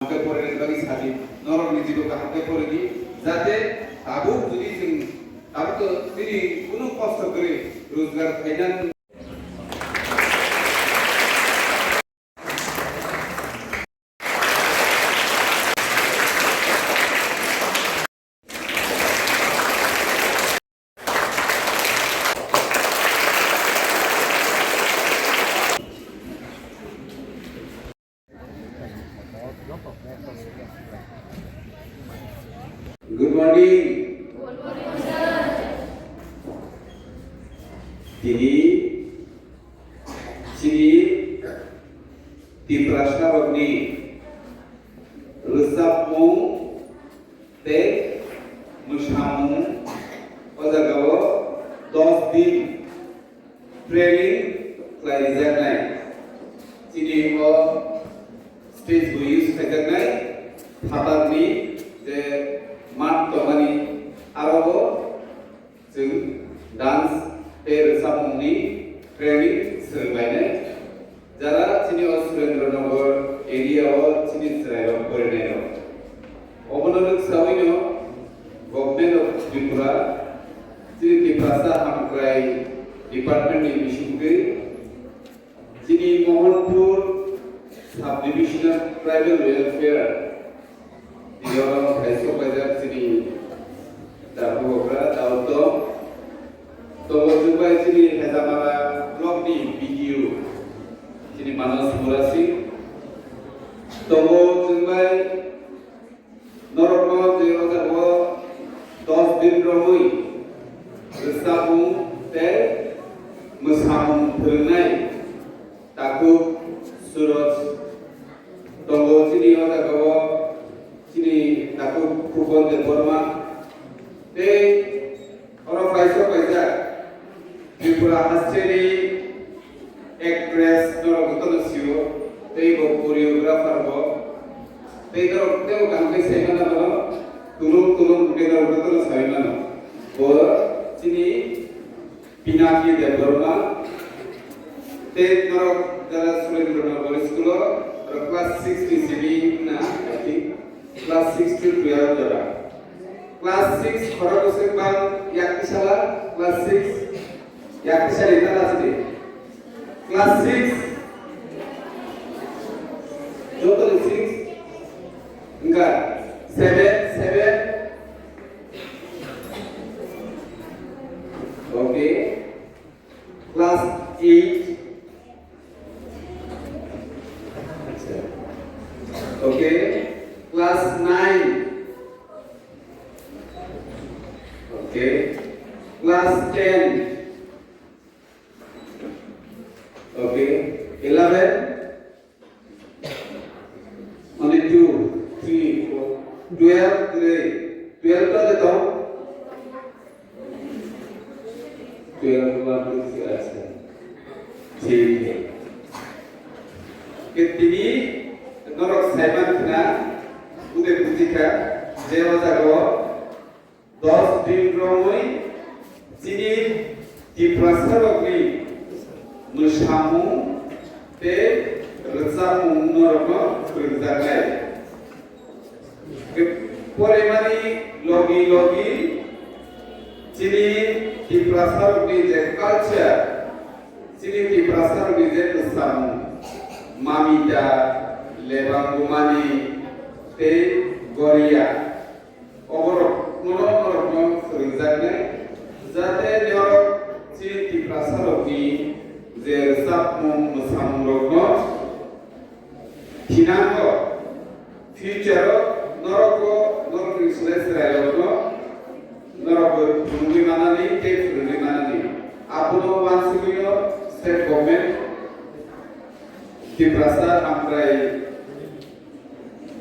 हांखो फरायनायनि बागै सानो नरकनि जिबखौ हांखो फरायदि जाहाथे आबो जुदि जों आबोथ' दिनै कुनु खस्थ' करे रोजगार खायनानै Good morning. Good morning, sir. Dini, sini, di prasarabni, resapmu, te, mushamu, ojagawo, 10 din training klarizagnai. Sini o stage bu use kajagnai, thatarni je mat tomani arabo जों डांस पे रोजाबनायनि ट्रेनिं सोलोंलायनाय जारा चिनि सुरेन्द्रनगर एरियायाव चिनि जिल्लायाव फरायनाय दं अबनोरक सावैनो गभर्नमेंट अफ त्रिपुरा चिनि तिप्रासा हामक्राय डिपार्टमेंटनि बिसिङै चिनि मोहनपुर साब divisional tribal welfare दियाव high school बाजार चिनि दाबुग्रा दाउतो तबजुबाय चिनि हेजामारा ब्लकनि बिडिओ चिनि मानस मुरासि तबजुबाय नरक जे अजाबो 10 दिन रमै रोसाबु ते मोसामु फोरोंनाय ताकु सुरज तब चिनि अजाबो चिनि ताकु फुबन दे बर्मा ते और पैसा पैसा त्रिपुरा हास्टेरी एक्ट्रेस नरगतन सियो ते गो कोरियोग्राफर गो ते ते गांके सेमना बनो तुलुम के नरगतन साइमना और चिनी पिनाकी देवरमा ते नरक जरा सुरेंद्रनगर स्कूल और क्लास 6 की सिटी ना आई थिंक क्लास 6 to 12 जरा Class 6 खरक सेकबां याकि साला Class 6 याकि साला इतना आसते Class 6 जो तो 6 इनका 7 okay Class 8 okay Class 9 okay class 10 okay 11 only 2 3 4 12 12 का देता हूँ 12 बार दूसरी ऐसे ठीक है कितनी नरक साइमन ना उधर बुद्धिका जेवा जागो 10 दिन रमै चिनि तिप्रासारगनि मुसामु ते रोजामु नरक फोरोंजानाय परिमानि लगी चिनि तिप्रासारगनि जे कालचार चिनि तिप्रासारगनि जे मुसामु मामिदा लेबांगुमानि ते गरिया अबरक नरक फोरोंजानाय जाहाथे नरक चिनि तिप्रासारगनि जे रोजाबमु मोसामुरगनो थिनांगो फिउचाराव नरकनि सोलायसोलायगनो नरक फोरोंनाय मानानै ते फोरोंनाय मानानै आबनो वानसिबिनो स्टेट गभर्नमेंट तिप्रासा आमफ्राय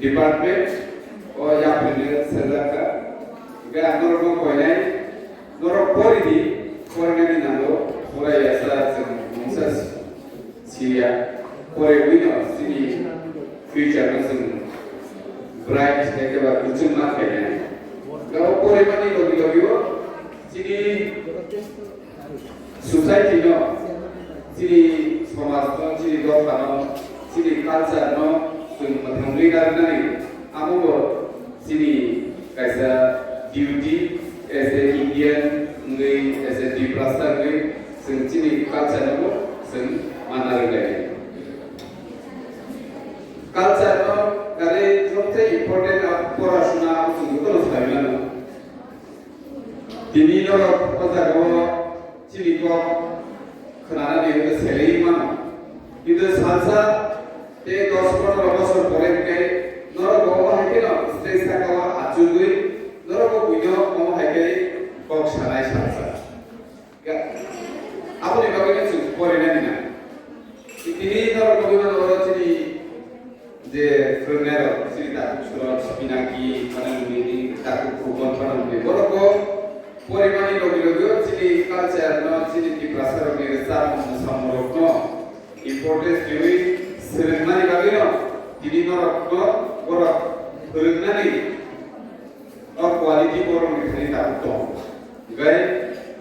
डिपार्टमेंट ओ याफिनो सेजाका गा नरक कोयनाय नरक परिदि फरायनायनि नांगौ फरायासा जों मोनसा सिरिया फरायबैनो जोंनि फिउचारखौ जों ब्राइट एबा गुजुं नाखायनाय गाव फरायमानि लगियो जोंनि ससाइटिनो जोंनि समाजनो जोंनि दखानो जोंनि कालचारनो जों मोथांब्रै गारनानै आमो सिनि कायसा डिउटी एज ए इंडियन ngै एज ए डिप्लास्टा ngै जों सिनि कालचाराव जों माना रोगायो कालचाराव गाले सबसे इम्पोर्टेंट पढ़ाशोना जों तो साइलानो दिनि नरक पजागाव सिनि को खोनानानै होदो सेलै मानो কিন্তু সালসা তে 10-15 বছর পরে কে নরক হাইকে না স্টেজ থাকাওয়া আচুগুই নরক বুইনো হাইকে কক সানাই সালসা আপনি বাকি কিছু পরে নেন না তিনি নরক বুইনো রচনি যে ফ্রনের সিরি তাকু সুরজ পিনাকি পানানি তাকু কুবন পানানি বড়ক পরিমাণি লগিলগিও সিরি কালচার ন সিরি কি প্রাসার নিরসার সমরক importance dewi serenani bagino dini norokno borok berenani or quality borok ni takuto gai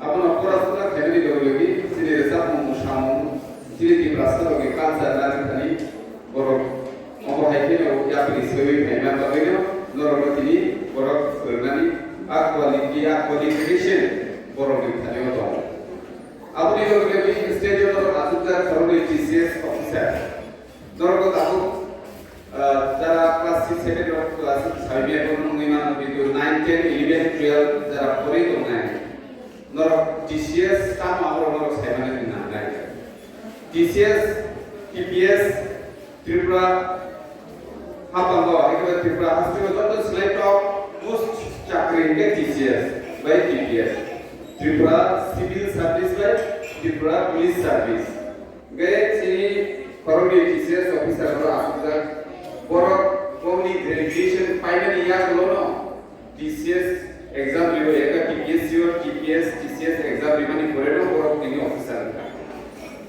apna porasuna kheli dogi sini resa musamu sini di prasta dogi kalsa dari khani borok omo haike no ya prisoi bhaima bagino norokno dini borok berenani a qualification borok ni khani oto আপনি লোকে stage of আসুদার formal TCS officer দরকার তাকু যারা class 6 7 of class 5 এর কোন নিমান বিদু 9 10 11 12 যারা পড়ে তো নাই নর টিসিএস কাম আমর নর সাইমানে না নাই টিসিএস টিপিএস ত্রিপুরা হাপাঙ্গ একবার ত্রিপুরা হসপিটাল দন্ত সিলেক্ট অফ মোস্ট চাকরি in TCS by TPS Tripura Civil Service by Tripura Police Service. Gaya sini Koroni TCS officer ro asuda borok komni graduation final year lono TCS exam libo eka TPS or TPS TCS exam limani koreno borok tini officer.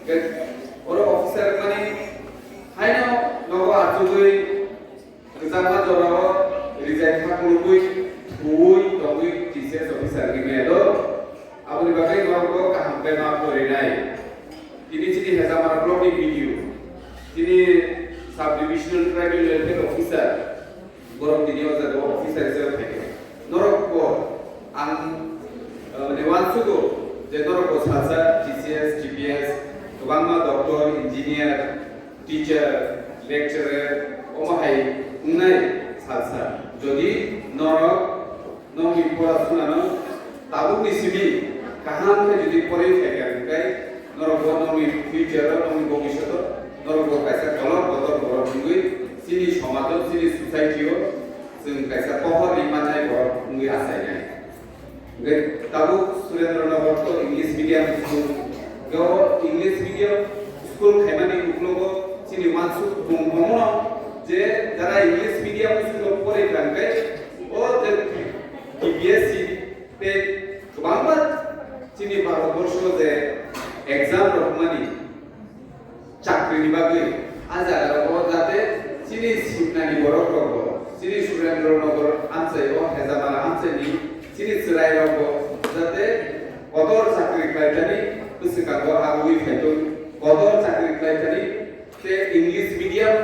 Gaya oro officer mani haino nogo atugui exama jorao resign hakului thui togui TCS officer gimelo আপনি বাকি গর্ব কাহামতে না করে নাই তিনি যিনি হেজামার blogging video তিনি sub divisional tribal welfare officer গরম তিনি অফিসার হিসেবে থাকে নরক আন মানে ওয়ানসুগো যে নরক সাসা টিসিএস টিপিএস গোবাংমা ডক্টর ইঞ্জিনিয়ার টিচার লেকচারার ওমাহাই উনাই সাসা যদি নরক নমি পড়াশোনা তাবুক নিসিবি কাহাম কে যদি পরে থাকে গাই নরক নমি ফিউচার নমি ভবিষ্যৎ নরক কাইসা কলর বদল বড় বুই সিনি সমাজ সিনি সোসাইটিও जों কাইসা পহর রিমানাই বড় বুই আসাই নাই গাই তাবুক সুরেন্দ্রনগর তো ইংলিশ মিডিয়াম স্কুল গো ইংলিশ মিডিয়াম স্কুল খাইমানি উকলগো সিনি মানসু বমন যে যারা ইংলিশ মিডিয়াম স্কুল পড়ে গাই ও যে টিবিএসসি তে বাংলা চিনি ভারতবর্ষ যে এক্সাম রকমানি চাকরি বাগে আজার যাতে চিনি শিবনানি বড় রব চিনি সুরেন্দ্রনগর আনছে ও হেজামারা আনছে নি চিনি চিরাই রব যাতে কদর চাকরি পাইতানি পুসিকাগো আগুই ফাইতো কদর চাকরি পাইতানি তে ইংলিশ মিডিয়াম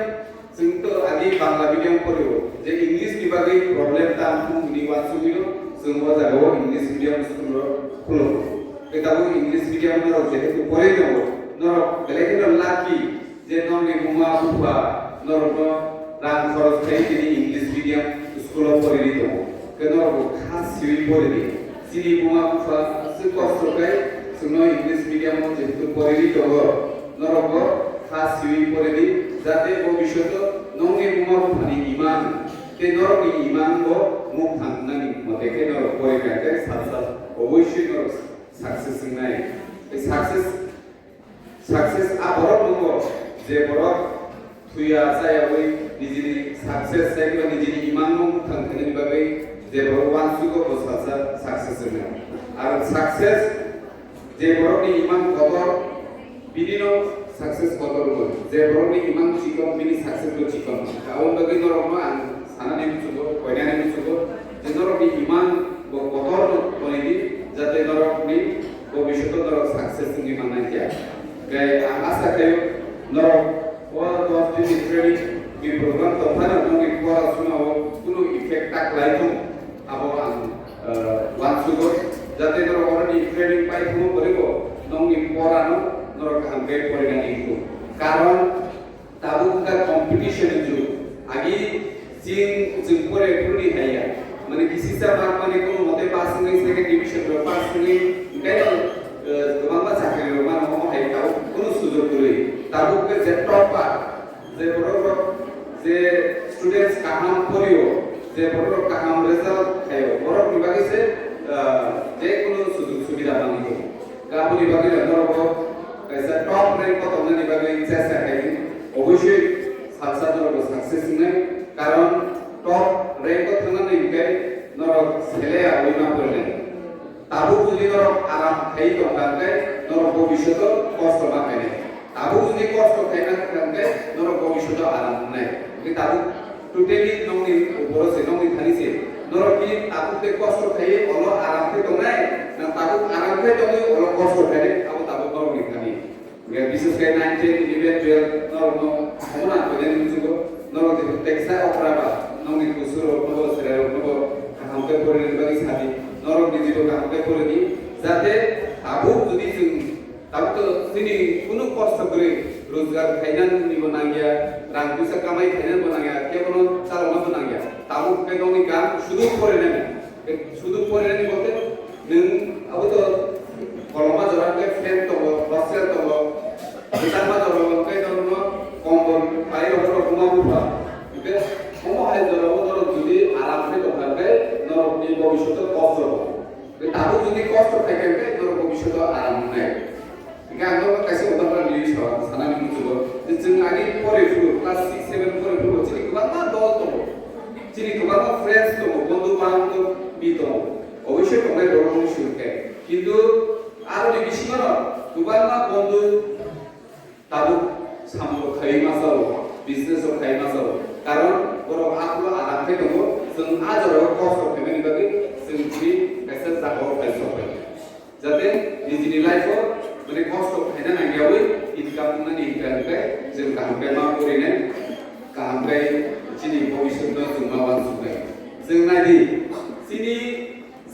जों तो आदि बांग्ला मिडियाम पढ़ो जे इंग्लिश विभागे प्रॉब्लेम ताम फुंगनि वासुगिनो जों बजागाव इंग्लिश मिडियाम स्कुल खुलो बेताबो इंग्लिश मिडियाम न जेहेतु पढ़े दो न बेलेखिनो लाकी जे ननि मुमा बुफा नरनो रां खरच खाइ दिनि इंग्लिश मिडियाम स्कुल पढ़ि दो केनो खास सिरि पढ़ि सिरि मुमा बुफा सु कष्ट खाइ जों इंग्लिश मिडियाम जेहेतु पढ़ि दो नरको खास सिरि पढ़ि যাতে ভবিষ্যৎ নঙ্গে মুমা বুফানি ইমান তে নরকি ইমান গো মুখ থাকনানি মতে কে নর পরিকাতে সালসা অবশ্যই নর সাকসেস নাই এই সাকসেস আবরক নগো যে বরক তুইয়া যায় ওই নিজের সাকসেস সাইবা নিজের ইমান মুখ থাকনানি বাবে যে ভগবান সুগো বসাসা সাকসেস নাই আর সাকসেস যে বরকি ইমান কদর বিদিনো সাকসেস কদর হল যে বরনি ইমান চিকন বিনি সাকসেস হল চিকন কারণ বাকি নরম সানানি মুচুগো কয়নানি মুচুগো যে নরকি ইমান কদর বনিদি যাতে নরকনি ভবিষ্যৎ নরক সাকসেস নি মানাই যায় গায় আশা কায় নরক ও 10 দিন ট্রেনিং কি programme taklaitum abo ang wansugo jate noro orani training pai tumo boribo nongni porano noro kaham ke porinani itu karon tabu ka competition ju agi jing pore purni haya মানে কিসি সাবার মানে কোন মতে পাস নেই second division র pass নেই গাই বাংলা চাকরি র মানে হম হাই তাও কোন সুযোগ করে তাবুকে যে টপার যে বড় যে স্টুডেন্টস কাহাম করিও যে বড় কাহাম রেজাল্ট খাইও বড় বিভাগে সে যে কোন সুযোগ সুবিধা পানি গাবু বিভাগে ধরব কাইসা টপ র্যাঙ্ক কত না বিভাগে চেষ্টা খাই অবশ্যই সাকসেস ধরব সাকসেস নাই কারণ টপ র্যাঙ্ক থানা নেই কে নরক ছেলে আইনা পড়লে তাবু যদি নরক আরাম খাই তো কাকে নরক ভবিষ্যৎ কষ্ট না খাই তাবু যদি কষ্ট খাই না কাকে নরক ভবিষ্যৎ আরাম নাই কি তাবু টোটালি নংনি বড় সে নংনি থানিছে নরক কি তাবুতে কষ্ট খাই হলো আরাম খাই তো নাই না তাবু আরাম খাই তো হলো কষ্ট খাই আবু তাবু নরক খানি বিশেষ করে 9 10 11 12 নরক হনা করেন কিন্তু নরক দেখতে টেক্সা অপরাবা nongni kusuro nobo serero nobo kahamke pore ni bagi sabi norok ni jibo kahamke pore ni jate tabu jodi jing tabu to sini kuno kosto kore rozgar khainan ni bonangya rang bisa kamai khainan bonangya ke kono chalona bonangya tabu ke nongni kam shudu pore ni bolte nung abu to koloma jora ke fan to basel to bitama to ke dorno kombol pai ro kuma buba ke সময় ধরো যদি আরামে দোকানকে নরক নি ভবিষ্যৎ কষ্ট হবে তাবু যদি কষ্ট থাকে নরক ভবিষ্যৎ আরাম নাই এটা আমরা কাছে উদাহরণ নিয়ে সানা নিয়ে চলো যে जों আগে পরে ফুল ক্লাস 6 7 পরে ফুল চিনি গোবাং না দল তো চিনি গোবাং ফ্রেন্ডস তো বন্ধু বান্ধব বিতো অবশ্যই তোমরা দরকার শুরুকে কিন্তু আরো বেশি করো গোবাং না বন্ধু তাবু সামলো খাই মাসাও বিজনেসও খাই মাসাও কারণ বড় আকলো আরামে দङ जों आजराव कस्ट पेमेन्ट बागै जों थि कायसा जागाव कायसा पाइ जाते निजिनि लाइफआव माने कस्ट खायना नांगियावै इनकाम नानि इनकामनिफ्राय जों गाहामनिफ्राय मा करिने गाहामनिफ्राय जिनि भबिष्यत जों माबा सुबाय जों नायदि जिनि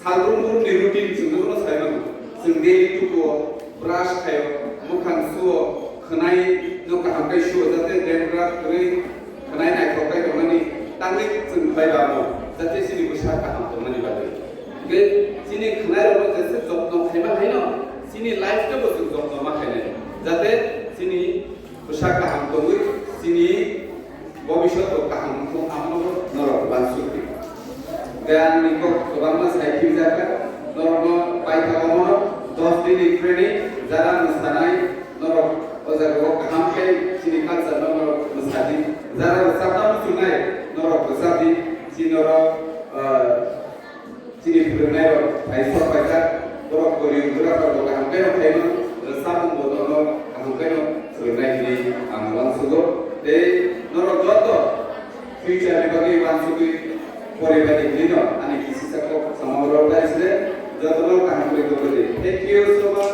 सालफ्रोमबोनि रुटिन जोंनो सायनांगौ जों डेलि टुको ब्राश खायो मोखां सुयो खोनाय नो गाहामनिफ्राय सुयो जाते देनग्रा ओरै खोनाय नायखौखाय दंनानै तांनि जों बायबाबो जाते सिनि बोसा गाहाम दंनानै बादि बे सिनि खोनायरो जेसे जत्न खायमा हायनो सिनि लाइफखौ जों जत्न मा खायनाय जाते सिनि बोसा गाहाम दङै सिनि भबिष्यत गाहामखौ आमनो नरक बानसुति गाननिखौ गोबां साइकिल जाका नरक बायथागमनो 10 दिननि ट्रेनिं जारा मोसानाय नरक ओजागो गाहामखै सिनि कालचार नरक मोसादि जारा साबना मुसुनाय नरक मोसादि सिनरो सिनि फोरोंनाय फाइसा फाइसा नरक कोरियोग्राफार गाहामखै थायनो साबुन बदनो गाहामखै सोलोंनाय दिनै आं वानसुगो दे नरक जत फ्यूचारनि बागै वानसुगि फरायबाय दिनो आनि किसिसाखौ समावराव दाइसले जतनो गाहामखै दबदे थैंक यू सो मच